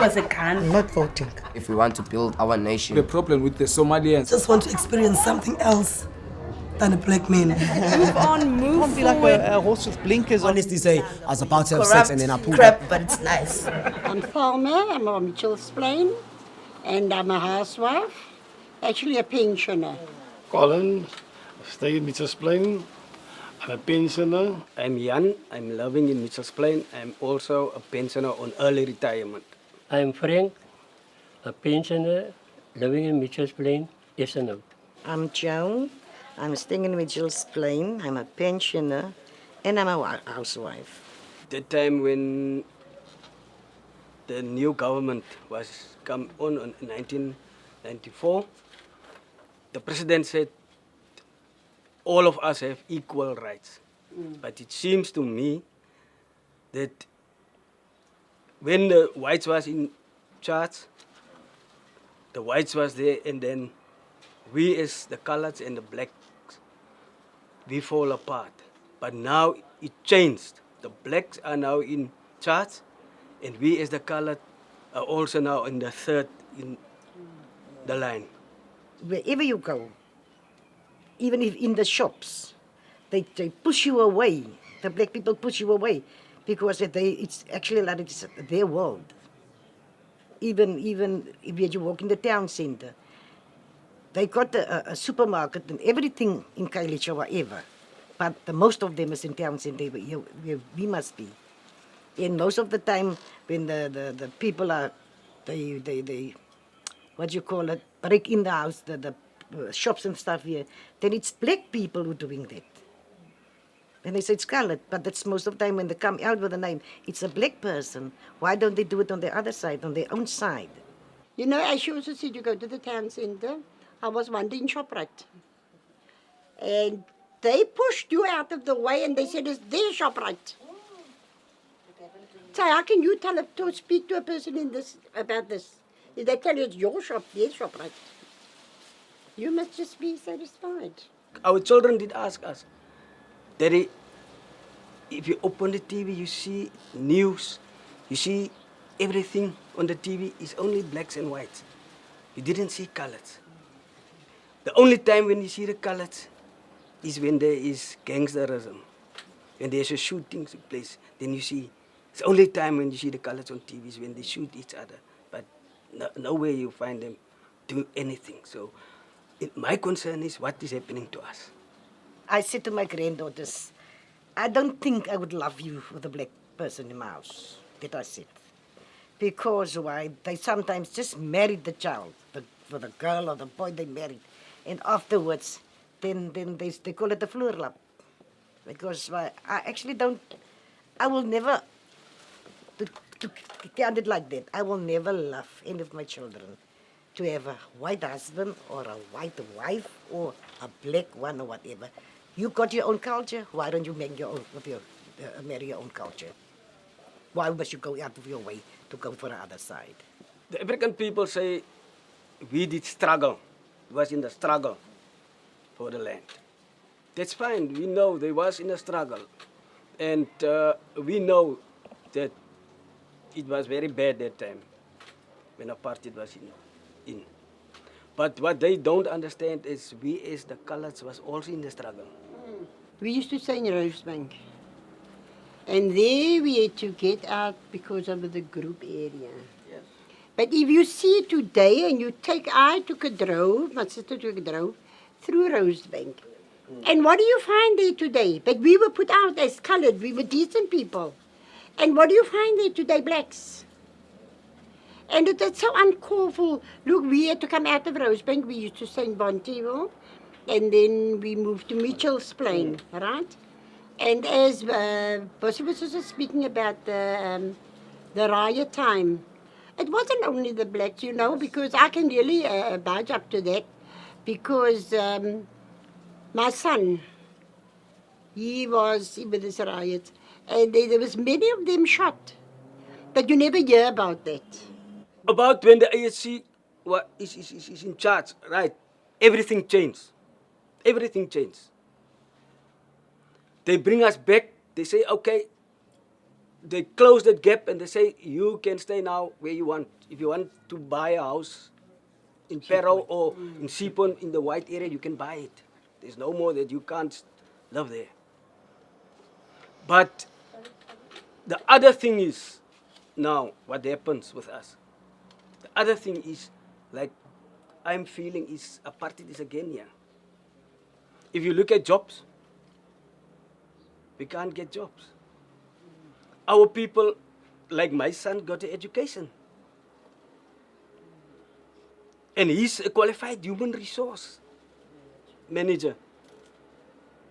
was a gun. I'm not voting. If we want to build our nation. The problem with the Somalians. Just want to experience something else than a black man. Move on, move Can't be forward. like a horse with blinkers on. Honestly say, I was about to have Corrupt sex and then I pulled crap, up. but it's nice. I'm Thelma, I'm on Mitchell's Plain, and I'm a housewife, actually a pensioner. Colin, stay in Mitchell's Plain. I'm a pensioner. I'm Jan. I'm living in Mitchell's Plain. I'm also a pensioner on early retirement. I'm Frank, a pensioner living in Mitchell's Plain, Essenout. I'm Joan. I'm staying in Mitchell's Plain. I'm a pensioner and I'm a housewife. The time when the new government was come on in 1994, the president said all of us have equal rights. But it seems to me that when the whites was in charge, the whites was there, and then we as the coloreds and the blacks, we fall apart. But now it changed. The blacks are now in charge, and we as the colored are also now in the third in the line. Wherever you go, even if in the shops, they push you away. The black people push you away because it's actually like it's their world. Even if you walk in the town center, they got a supermarket and everything in Kailicha or whatever. But the most of them is in town center where we must be. And most of the time when the people are, they what you call it, break in the house, the shops and stuff here, then it's black people who are doing that. And they say it's colored, but that's most of the time when they come out with a name, it's a black person. Why don't they do it on the other side, on their own side? You know, as you also said, you go to the town center. I was wandering ShopRite. And they pushed you out of the way and they said, it's their ShopRite. So how can you to speak to a person in this about this? If they tell you it's your shop, their ShopRite. You must just be satisfied. Our children did ask us, Daddy, if you open the TV, you see news, you see everything on the TV is only blacks and whites. You didn't see colors. The only time when you see the colors is when there is gangsterism. When there's a shooting took place, then you see. It's the only time when you see the colors on TV is when they shoot each other. But nowhere you find them do anything. So my concern is what is happening to us. I said to my granddaughters, I don't think I would love you with a black person in my house. That I said. Because why? They sometimes just married the child, for the girl or the boy they married. And afterwards, then they call it the vloerlap. Because why? I actually don't, I will never, to count it like that, I will never love any of my children to have a white husband or a white wife or a black one or whatever. You got your own culture. Why don't you make your own, marry your own culture? Why must you go out of your way to go for the other side? The African people say we did struggle. It was in the struggle for the land. That's fine. We know they was in a struggle. And we know that it was very bad that time when apartheid was in. But what they don't understand is we as the coloreds was also in the struggle. We used to stay in Rosebank. And there we had to get out because of the group area. Yes. But if you see today and I took a drove, my sister took a drove, through Rosebank. And what do you find there today? But we were put out as colored, we were decent people. And what do you find there today? Blacks. And it's so uncalled for. Look, we had to come out of Rosebank. We used to stay in Bonteville. And then we moved to Mitchell's Plain, right? And as Bossy was also speaking about the riot time, it wasn't only the blacks, you know, because I can really badge up to that. Because my son, he was with this riot. And there was many of them shot. But you never hear about that. About when the ANC is in charge, right? Everything changed. Everything changed. They bring us back. They say, okay, they close that gap and they say you can stay now where you want. If you want to buy a house in Pero or in Sipon in the white area, you can buy it. There's no more that you can't live there. But the other thing is now what happens with us. The other thing is like I'm feeling is apartheid is again here. If you look at jobs, we can't get jobs. Our people, like my son, got an education. And he's a qualified human resource manager.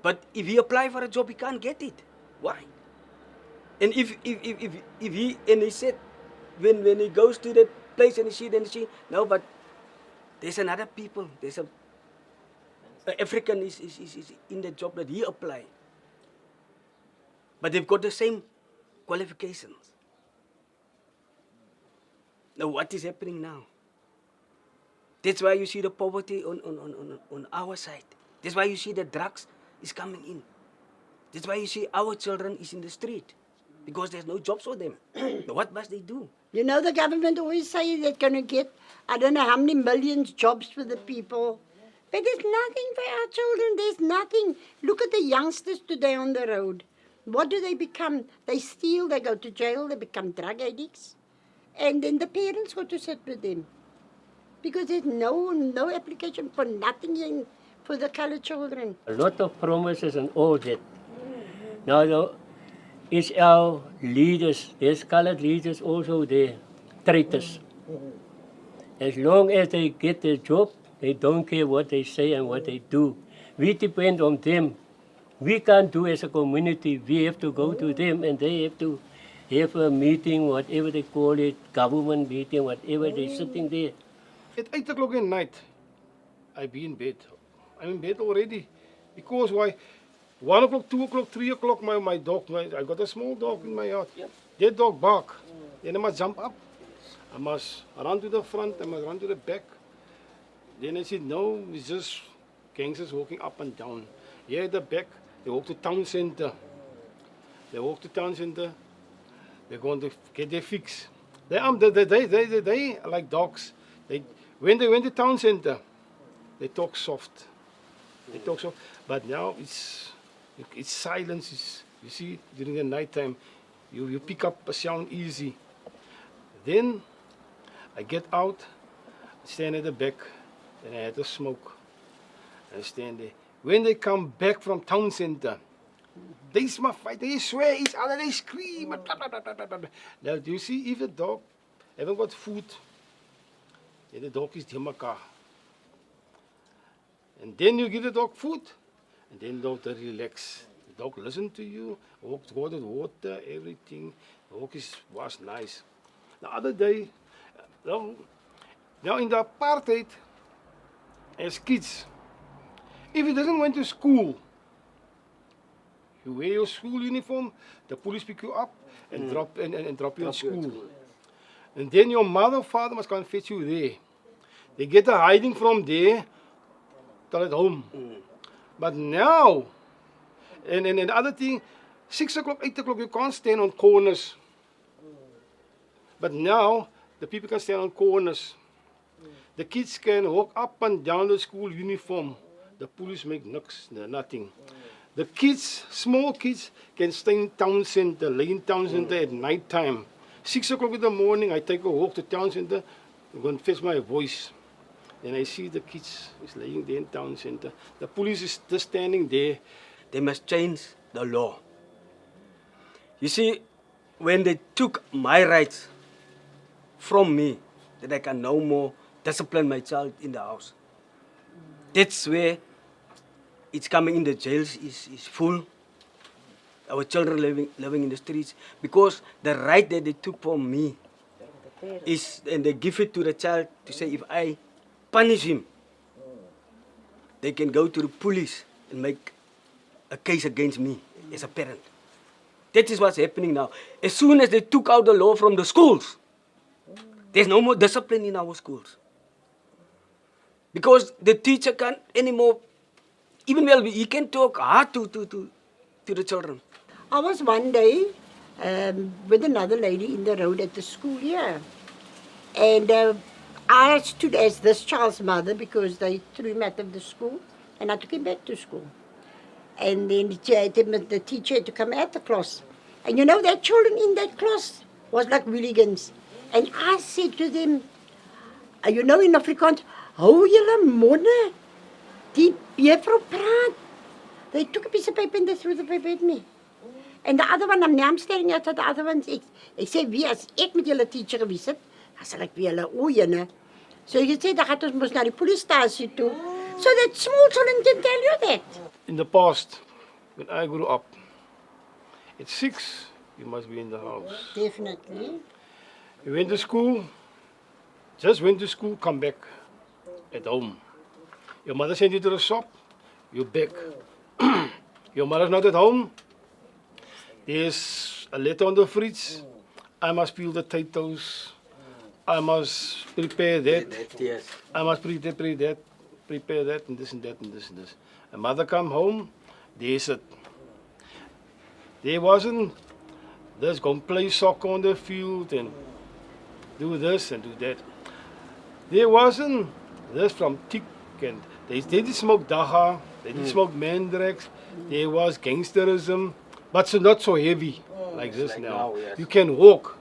But if he apply for a job, he can't get it. Why? And if he said when he goes to that place and he see, no, but there's another people, there's a African is in the job that he applied. But they've got the same qualifications. Now what is happening now? That's why you see the poverty on our side. That's why you see the drugs is coming in. That's why you see our children is in the street. Because there's no jobs for them. What must they do? You know, the government always say they're going to get, I don't know how many millions jobs for the people. But there's nothing for our children. There's nothing. Look at the youngsters today on the road. What do they become? They steal, they go to jail, they become drug addicts. And then the parents go to sit with them. Because there's no application for nothing for the colored children. A lot of promises and all that. Now, it's our leaders, there's colored leaders also there, traitors. As long as they get their job, they don't care what they say and what they do. We depend on them. We can't do as a community. We have to go to them and they have to have a meeting, whatever they call it, government meeting, whatever, they're sitting there. At 8 o'clock at night, I be in bed. I'm in bed already. Because why? 1 o'clock, 2 o'clock, 3 o'clock, my dog, I got a small dog in my yard. Yep. That dog bark. Then I must jump up. I must run to the front, I must run to the back. Then I said, no, it's just gangsters walking up and down. Here at the back, they walk to town center. They're going to get their fix. They like dogs. When they went to town center, they talk soft. But now it's silence. You see, during the night time, you pick up a sound easy. Then I get out, stand at the back, and I had to smoke. I stand there. When they come back from town center, they smell fight, they swear each other, they scream. Blah, blah, blah, blah, blah. Now, do you see if a dog haven't got food, then the dog is dimaka. And then you give the dog food, and then the dog relax. The dog listen to you, walks with water, everything. The dog was nice. The other day, now in the apartheid, as kids, if you doesn't went to school, you wear your school uniform, the police pick you up and drop you in school. And then your mother or father must come and fetch you there. They get a hiding from there till at home. But now, and the other thing, 6 o'clock, 8 o'clock, you can't stand on corners. But now, the people can stand on corners. The kids can walk up and down the school uniform. The police make nothing. The kids, small kids, can stay in town center, lay in town center at night time. 6 o'clock in the morning, I take a walk to town center, I'm going to fetch my voice. And I see the kids is laying there in town center. The police is just standing there. They must change the law. You see, when they took my rights from me, that I can no more discipline my child in the house. That's where it's coming in. The jails is full. Our children living in the streets. Because the right that they took from me is, and they give it to the child to say, if I punish him, they can go to the police and make a case against me as a parent. That is what's happening now. As soon as they took out the law from the schools, there's no more discipline in our schools. Because the teacher can't anymore, even well, he can talk hard to the children. I was one day with another lady in the road at the school here. And I stood as this child's mother because they threw him out of the school, and I took him back to school. And then the teacher had to come out the class. And you know, that children in that class was like hooligans. And I said to them, you know, in Afrikaans, hou julle monde, die juffrou praat. They took a piece of paper and they threw the paper at me. And the other one, I'm staring at the other ones. Ek sê, wie as ek met julle teacher gewees het, dan sal ek vir julle oorjene. So jy sê, dan gaan ons mos na die polistasie toe. So that small children can tell you that. In the past, when I grew up, at 6, you must be in the house. Definitely. You went to school, just went to school, come back at home. Your mother sent you to the shop, you back. Your mother's not at home. There's a letter on the fridge. I must peel the potatoes. I must prepare that. Yes. I must prepare that, and this and that, and this and this. And mother come home, there's it. There wasn't this go play soccer on the field and do this and do that. There wasn't this from tick and they didn't smoke dacha, they didn't smoke mandrax. There was gangsterism, but so not so heavy like this like now. now, yes. You can walk.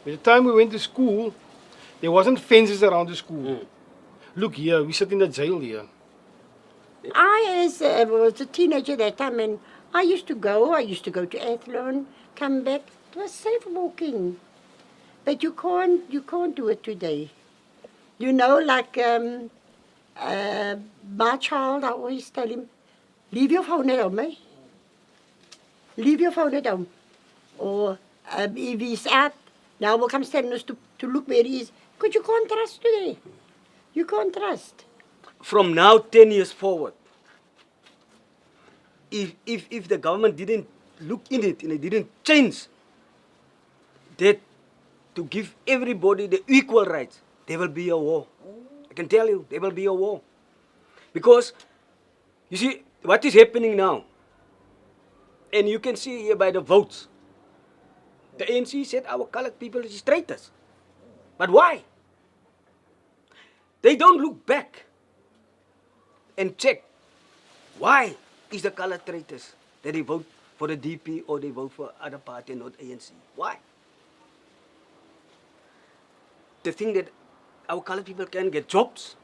By the time we went to school, there wasn't fences around the school. Look here, we sit in the jail here. I was a teenager that time, and I used to go to Athlone, come back. It was safe walking. But you can't do it today. You know, like my child, I always tell him, leave your phone at home, eh? Leave your phone at home. Or if he's out, now we'll come stand us to look where he is. Because you can't trust today. You can't trust. From now 10 years forward, if the government didn't look in it and it didn't change that to give everybody the equal rights, there will be a war. I can tell you, there will be a war. Because, you see, what is happening now, and you can see here by the votes, the ANC said our colored people are traitors. But why? They don't look back and check why is the colored traitors that they vote for the DP or they vote for other party and not ANC. Why? They think that our colored people can get jobs.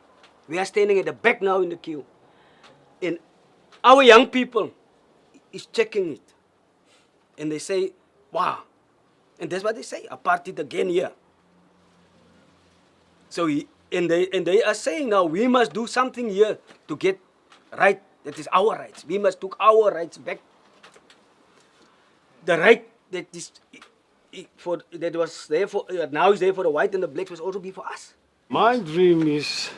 We are standing at the back now in the queue. And our young people is checking it. And they say, wow. And that's what they say, apartheid again here. So they are saying now we must do something here to get right. That is our rights. We must take our rights back. The right that is that was there for now is there for the white and the blacks must also be for us. My dream is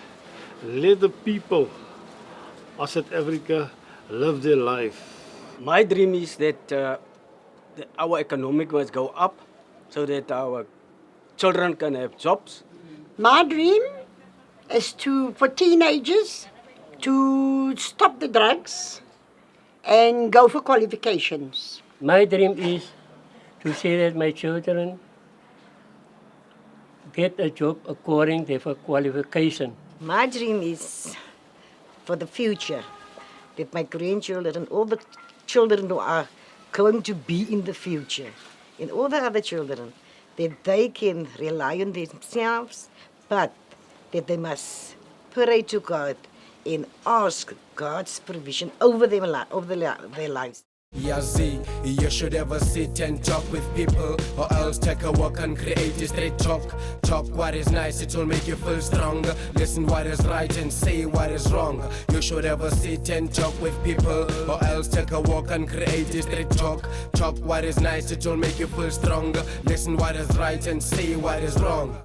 let the people of South Africa live their life. My dream is that our economic must go up so that our children can have jobs. My dream is for teenagers to stop the drugs and go for qualifications. My dream is to say that my children get a job according to their qualification. My dream is for the future that my grandchildren and all the children who are going to be in the future and all the other children, that they can rely on themselves, but that they must pray to God and ask God's provision over their lives. Yazi, you should ever sit and talk with people, or else take a walk and create a straight talk. Talk what is nice, it will make you feel stronger. Listen what is right and say what is wrong. You should ever sit and talk with people, or else take a walk and create a straight talk. Talk what is nice, it will make you feel stronger. Listen what is right and say what is wrong.